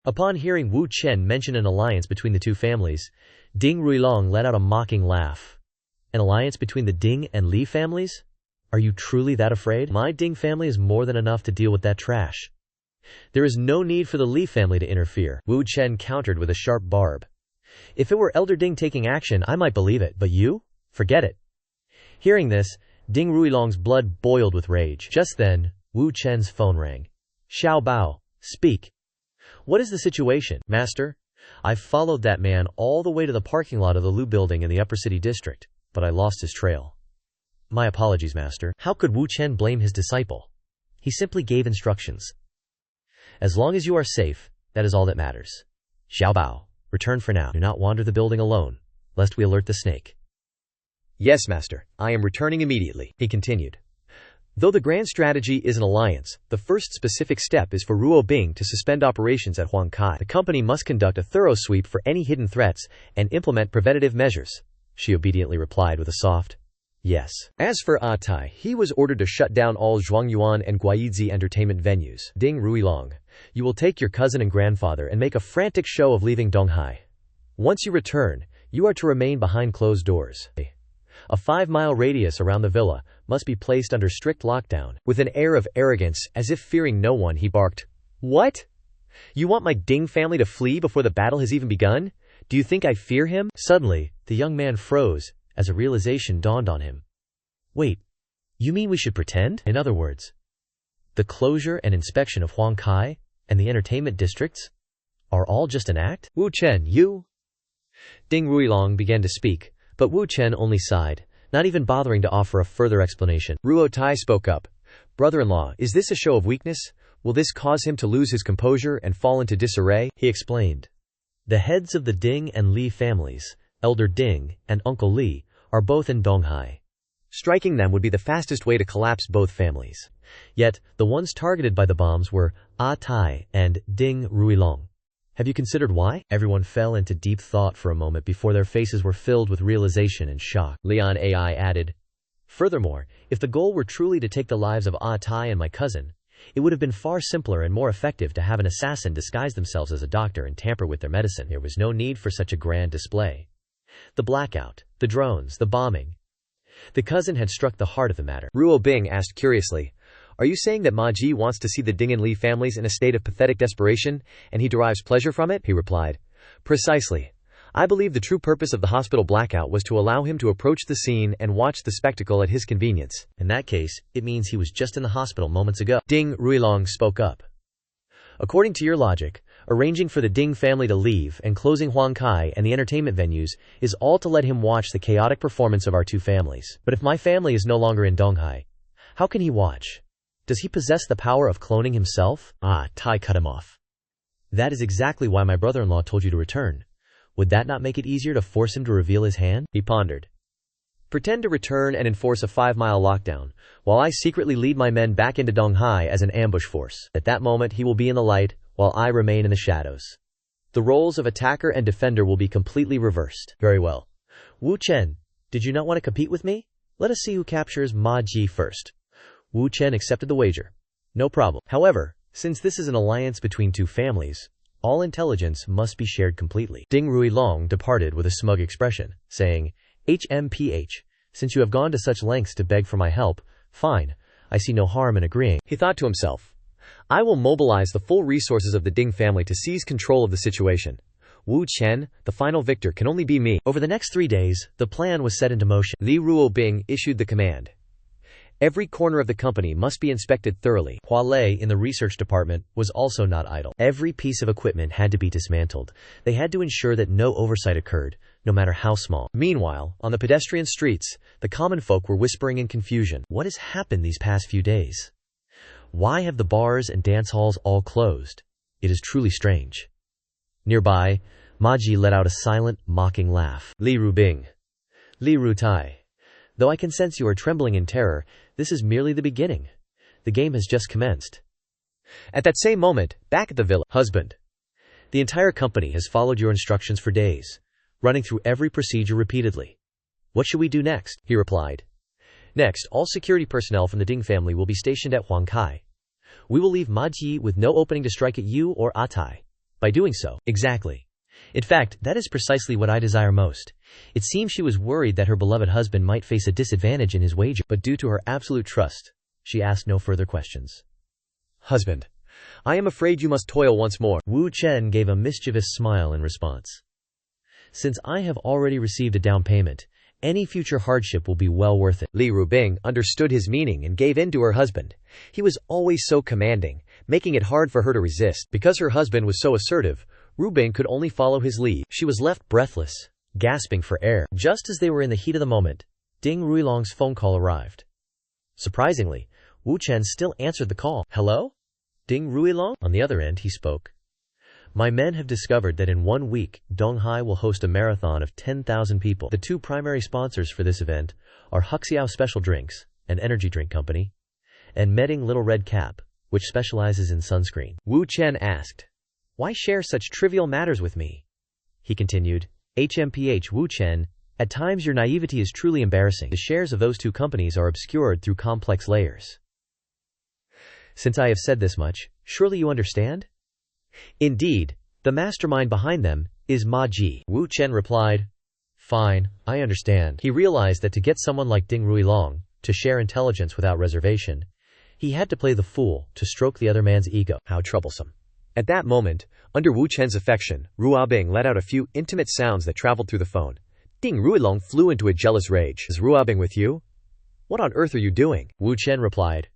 Upon hearing Wu Chen mention an alliance between the two families, Ding Ruilong let out a mocking laugh. An alliance between the Ding and Li families? Are you truly that afraid? My Ding family is more than enough to deal with that trash. There is no need for the Li family to interfere, Wu Chen countered with a sharp barb. If it were Elder Ding taking action, I might believe it, but you? Forget it. Hearing this, Ding Ruilong's blood boiled with rage. Just then, Wu Chen's phone rang. Xiao Bao, speak. What is the situation, master? I followed that man all the way to the parking lot of the Lu building in the Upper City District, but I lost his trail. My apologies, master. How could Wu Chen blame his disciple? He simply gave instructions. As long as you are safe, that is all that matters. Xiao Bao, return for now. Do not wander the building alone, lest we alert the snake. Yes, master. I am returning immediately, he continued. Though the grand strategy is an alliance, the first specific step is for Ruo Bing to suspend operations at Huangkai. The company must conduct a thorough sweep for any hidden threats and implement preventative measures, she obediently replied with a soft yes. As for Tai, he was ordered to shut down all Zhuangyuan and Guaizi entertainment venues. Ding Ruilong, you will take your cousin and grandfather and make a frantic show of leaving Donghai. Once you return, you are to remain behind closed doors. A 5-mile radius around the villa must be placed under strict lockdown. With an air of arrogance, as if fearing no one, he barked, What? You want my Ding family to flee before the battle has even begun? Do you think I fear him? Suddenly, the young man froze, as a realization dawned on him. Wait, you mean we should pretend? In other words, the closure and inspection of Huangkai and the entertainment districts are all just an act? Wu Chen, you? Ding Ruilong began to speak, but Wu Chen only sighed, not even bothering to offer a further explanation. Ruo Tai spoke up. Brother-in-law, is this a show of weakness? Will this cause him to lose his composure and fall into disarray? He explained. The heads of the Ding and Li families, Elder Ding and Uncle Li, are both in Donghai. Striking them would be the fastest way to collapse both families. Yet, the ones targeted by the bombs were Tai and Ding Ruilong. Have you considered why? Everyone fell into deep thought for a moment before their faces were filled with realization and shock. Leon AI added, Furthermore, if the goal were truly to take the lives of Tai and my cousin, it would have been far simpler and more effective to have an assassin disguise themselves as a doctor and tamper with their medicine. There was no need for such a grand display. The blackout, the drones, the bombing. The cousin had struck the heart of the matter. Ruo Bing asked curiously, Are you saying that Ma Ji wants to see the Ding and Li families in a state of pathetic desperation, and he derives pleasure from it? He replied, Precisely. I believe the true purpose of the hospital blackout was to allow him to approach the scene and watch the spectacle at his convenience. In that case, it means he was just in the hospital moments ago. Ding Ruilong spoke up. According to your logic, arranging for the Ding family to leave and closing Huangkai and the entertainment venues is all to let him watch the chaotic performance of our two families. But if my family is no longer in Donghai, how can he watch? Does he possess the power of cloning himself? Tai cut him off. That is exactly why my brother-in-law told you to return. Would that not make it easier to force him to reveal his hand? He pondered. Pretend to return and enforce a 5-mile lockdown, while I secretly lead my men back into Donghai as an ambush force. At that moment he will be in the light, while I remain in the shadows. The roles of attacker and defender will be completely reversed. Very well. Wu Chen, did you not want to compete with me? Let us see who captures Ma Ji first. Wu Chen accepted the wager. No problem. However, since this is an alliance between two families, all intelligence must be shared completely. Ding Ruilong departed with a smug expression, saying, HMPH, since you have gone to such lengths to beg for my help, fine, I see no harm in agreeing. He thought to himself, I will mobilize the full resources of the Ding family to seize control of the situation. Wu Chen, the final victor, can only be me. Over the next 3 days, the plan was set into motion. Li Ruo Bing issued the command. Every corner of the company must be inspected thoroughly. Hua Lei in the research department was also not idle. Every piece of equipment had to be dismantled. They had to ensure that no oversight occurred, no matter how small. Meanwhile, on the pedestrian streets, the common folk were whispering in confusion. What has happened these past few days? Why have the bars and dance halls all closed? It is truly strange. Nearby, Ma Ji let out a silent, mocking laugh. Li Rubing. Li Rutai. Though I can sense you are trembling in terror, this is merely the beginning. The game has just commenced. At that same moment, back at the villa, husband. The entire company has followed your instructions for days, running through every procedure repeatedly. What should we do next? He replied. Next, all security personnel from the Ding family will be stationed at Huangkai. We will leave Ma Ji with no opening to strike at you or Tai. By doing so. Exactly. In fact, that is precisely what I desire most. It seems she was worried that her beloved husband might face a disadvantage in his wager, but due to her absolute trust, she asked no further questions. Husband, I am afraid you must toil once more. Wu Chen gave a mischievous smile in response. Since I have already received a down payment, any future hardship will be well worth it. Li Rubing understood his meaning and gave in to her husband. He was always so commanding, making it hard for her to resist. Because her husband was so assertive, Rubing could only follow his lead. She was left breathless, gasping for air. Just as they were in the heat of the moment, Ding Ruilong's phone call arrived. Surprisingly, Wu Chen still answered the call. Hello? Ding Ruilong? On the other end, he spoke. My men have discovered that in 1 week, Donghai will host a marathon of 10,000 people. The two primary sponsors for this event are Huxiao Special Drinks, an energy drink company, and Medding Little Red Cap, which specializes in sunscreen. Wu Chen asked, Why share such trivial matters with me? He continued, HMPH Wu Chen, at times your naivety is truly embarrassing. The shares of those two companies are obscured through complex layers. Since I have said this much, surely you understand? Indeed, the mastermind behind them is Ma Ji. Wu Chen replied, Fine, I understand. He realized that to get someone like Ding Ruilong to share intelligence without reservation, he had to play the fool to stroke the other man's ego. How troublesome. At that moment, under Wu Chen's affection, Ruabing let out a few intimate sounds that traveled through the phone. Ding Ruilong flew into a jealous rage. Is Ruabing with you? What on earth are you doing? Wu Chen replied.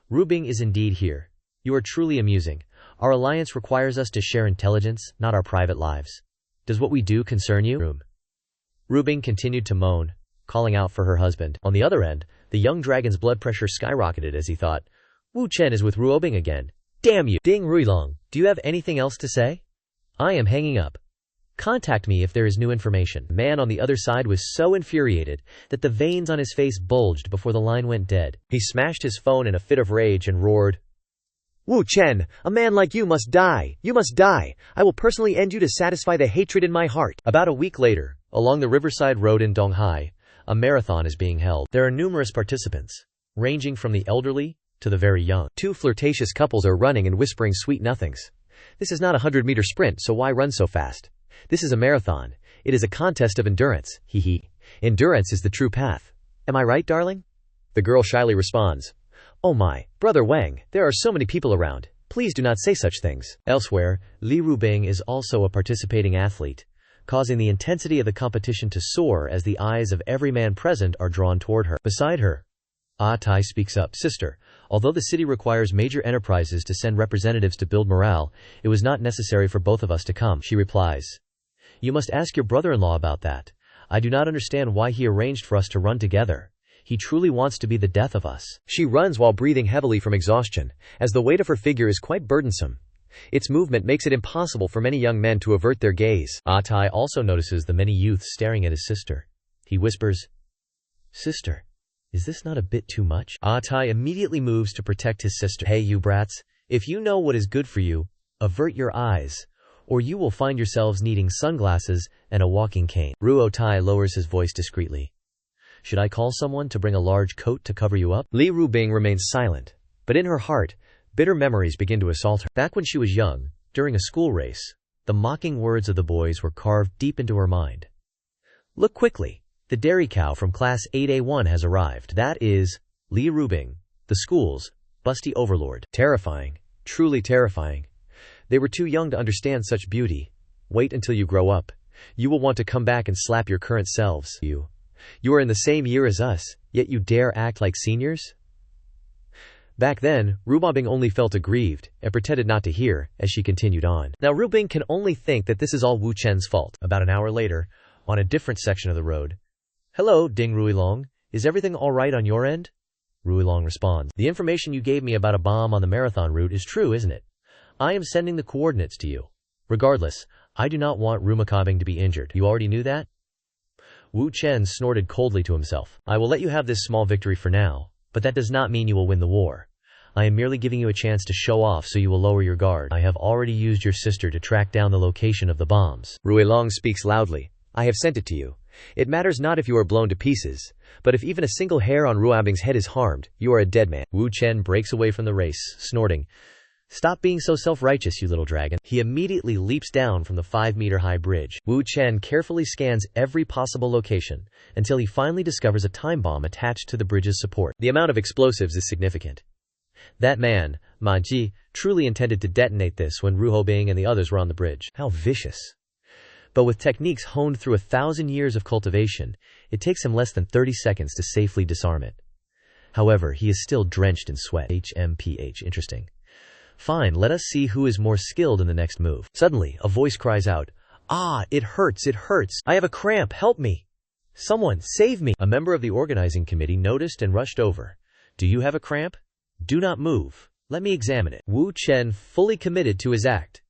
Rubing is indeed here. You are truly amusing. Our alliance requires us to share intelligence, not our private lives. Does what we do concern you? Rubing continued to moan, calling out for her husband. On the other end, the young dragon's blood pressure skyrocketed as he thought, Wu Chen is with Ruobing again. Damn you! Ding Ruilong, do you have anything else to say? I am hanging up. Contact me if there is new information. The man on the other side was so infuriated that the veins on his face bulged before the line went dead. He smashed his phone in a fit of rage and roared, Wu Chen, a man like you must die. You must die. I will personally end you to satisfy the hatred in my heart. About a week later, along the Riverside Road in Donghai, a marathon is being held. There are numerous participants, ranging from the elderly to the very young. Two flirtatious couples are running and whispering sweet nothings. This is not a 100-meter sprint, so why run so fast? This is a marathon. It is a contest of endurance. Hee hee. Endurance is the true path. Am I right, darling? The girl shyly responds. Oh my, Brother Wang, there are so many people around. Please do not say such things. Elsewhere, Li Rubing is also a participating athlete, causing the intensity of the competition to soar as the eyes of every man present are drawn toward her. Beside her, Tai speaks up. Sister, although the city requires major enterprises to send representatives to build morale, it was not necessary for both of us to come. She replies, You must ask your brother-in-law about that. I do not understand why he arranged for us to run together. He truly wants to be the death of us. She runs while breathing heavily from exhaustion, as the weight of her figure is quite burdensome. Its movement makes it impossible for many young men to avert their gaze. Tai also notices the many youths staring at his sister. He whispers, Sister, is this not a bit too much? Tai immediately moves to protect his sister. Hey you brats, if you know what is good for you, avert your eyes, or you will find yourselves needing sunglasses and a walking cane. Ruo Tai lowers his voice discreetly. Should I call someone to bring a large coat to cover you up? Li Rubing remains silent, but in her heart, bitter memories begin to assault her. Back when she was young, during a school race, the mocking words of the boys were carved deep into her mind. Look quickly. The dairy cow from Class 8A1 has arrived. That is, Li Rubing, the school's busty overlord. Terrifying. Truly terrifying. They were too young to understand such beauty. Wait until you grow up. You will want to come back and slap your current selves. You are in the same year as us, yet you dare act like seniors? Back then, Rubing only felt aggrieved and pretended not to hear as she continued on. Now Rubing can only think that this is all Wu Chen's fault. About an hour later, on a different section of the road, Hello, Ding Ruilong. Is everything all right on your end? Ruilong responds. The information you gave me about a bomb on the marathon route is true, isn't it? I am sending the coordinates to you. Regardless, I do not want Rumakabing to be injured. You already knew that? Wu Chen snorted coldly to himself. I will let you have this small victory for now, but that does not mean you will win the war. I am merely giving you a chance to show off so you will lower your guard. I have already used your sister to track down the location of the bombs. Ruilong speaks loudly. I have sent it to you. It matters not if you are blown to pieces, but if even a single hair on Ruabing's head is harmed, you are a dead man. Wu Chen breaks away from the race, snorting, Stop being so self-righteous, you little dragon. He immediately leaps down from the 5-meter-high bridge. Wu Chen carefully scans every possible location until he finally discovers a time bomb attached to the bridge's support. The amount of explosives is significant. That man, Ma Ji, truly intended to detonate this when Ru Hobing and the others were on the bridge. How vicious. But with techniques honed through 1,000 years of cultivation, it takes him less than 30 seconds to safely disarm it. However, he is still drenched in sweat. HMPH. Interesting. Fine, let us see who is more skilled in the next move. Suddenly, a voice cries out, "Ah, it hurts, it hurts. I have a cramp, help me. Someone, save me." A member of the organizing committee noticed and rushed over. "Do you have a cramp? Do not move. Let me examine it." Wu Chen fully committed to his act.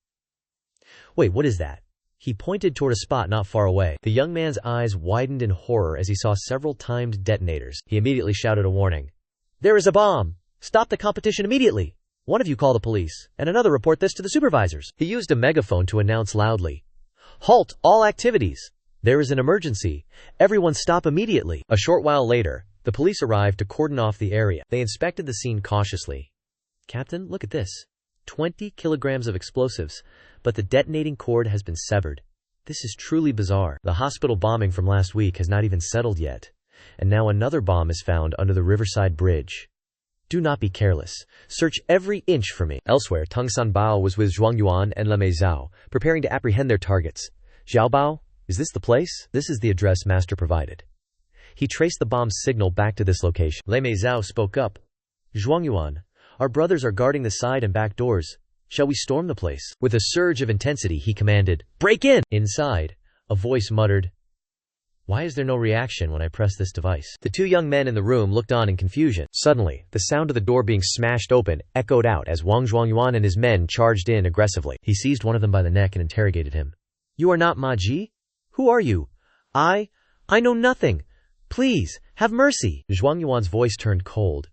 "Wait, what is that?" He pointed toward a spot not far away. The young man's eyes widened in horror as he saw several timed detonators. He immediately shouted a warning. "There is a bomb! Stop the competition immediately! One of you call the police, and another report this to the supervisors." He used a megaphone to announce loudly, "Halt all activities! There is an emergency. Everyone stop immediately." A short while later, the police arrived to cordon off the area. They inspected the scene cautiously. "Captain, look at this. 20 kilograms of explosives, but the detonating cord has been severed. This is truly bizarre. The hospital bombing from last week has not even settled yet, and now another bomb is found under the Riverside Bridge. Do not be careless. Search every inch for me." Elsewhere, Tung San Bao was with Zhuang Yuan and Lei Zhao, preparing to apprehend their targets. "Xiao Bao, is this the place?" "This is the address Master provided." He traced the bomb's signal back to this location. Lei Zhao spoke up. "Zhuang Yuan, our brothers are guarding the side and back doors. Shall we storm the place?" With a surge of intensity, he commanded, "Break in!" Inside, a voice muttered, "Why is there no reaction when I press this device?" The two young men in the room looked on in confusion. Suddenly, the sound of the door being smashed open echoed out as Zhuang Yuan and his men charged in aggressively. He seized one of them by the neck and interrogated him. "You are not Ma Ji? Who are you?" I know nothing. Please, have mercy." Zhuang Yuan's voice turned cold.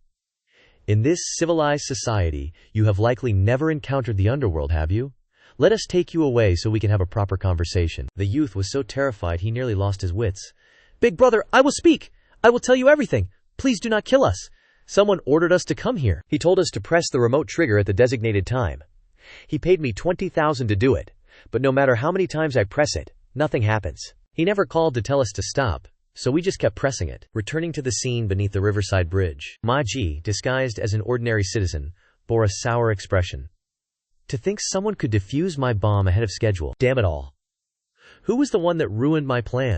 "In this civilized society, you have likely never encountered the underworld, have you? Let us take you away so we can have a proper conversation." The youth was so terrified he nearly lost his wits. "Big brother, I will speak. I will tell you everything. Please do not kill us. Someone ordered us to come here. He told us to press the remote trigger at the designated time. He paid me 20,000 to do it, but no matter how many times I press it, nothing happens. He never called to tell us to stop, so we just kept pressing it." Returning to the scene beneath the Riverside Bridge, Ma Ji, disguised as an ordinary citizen, bore a sour expression. "To think someone could defuse my bomb ahead of schedule. Damn it all. Who was the one that ruined my plan?"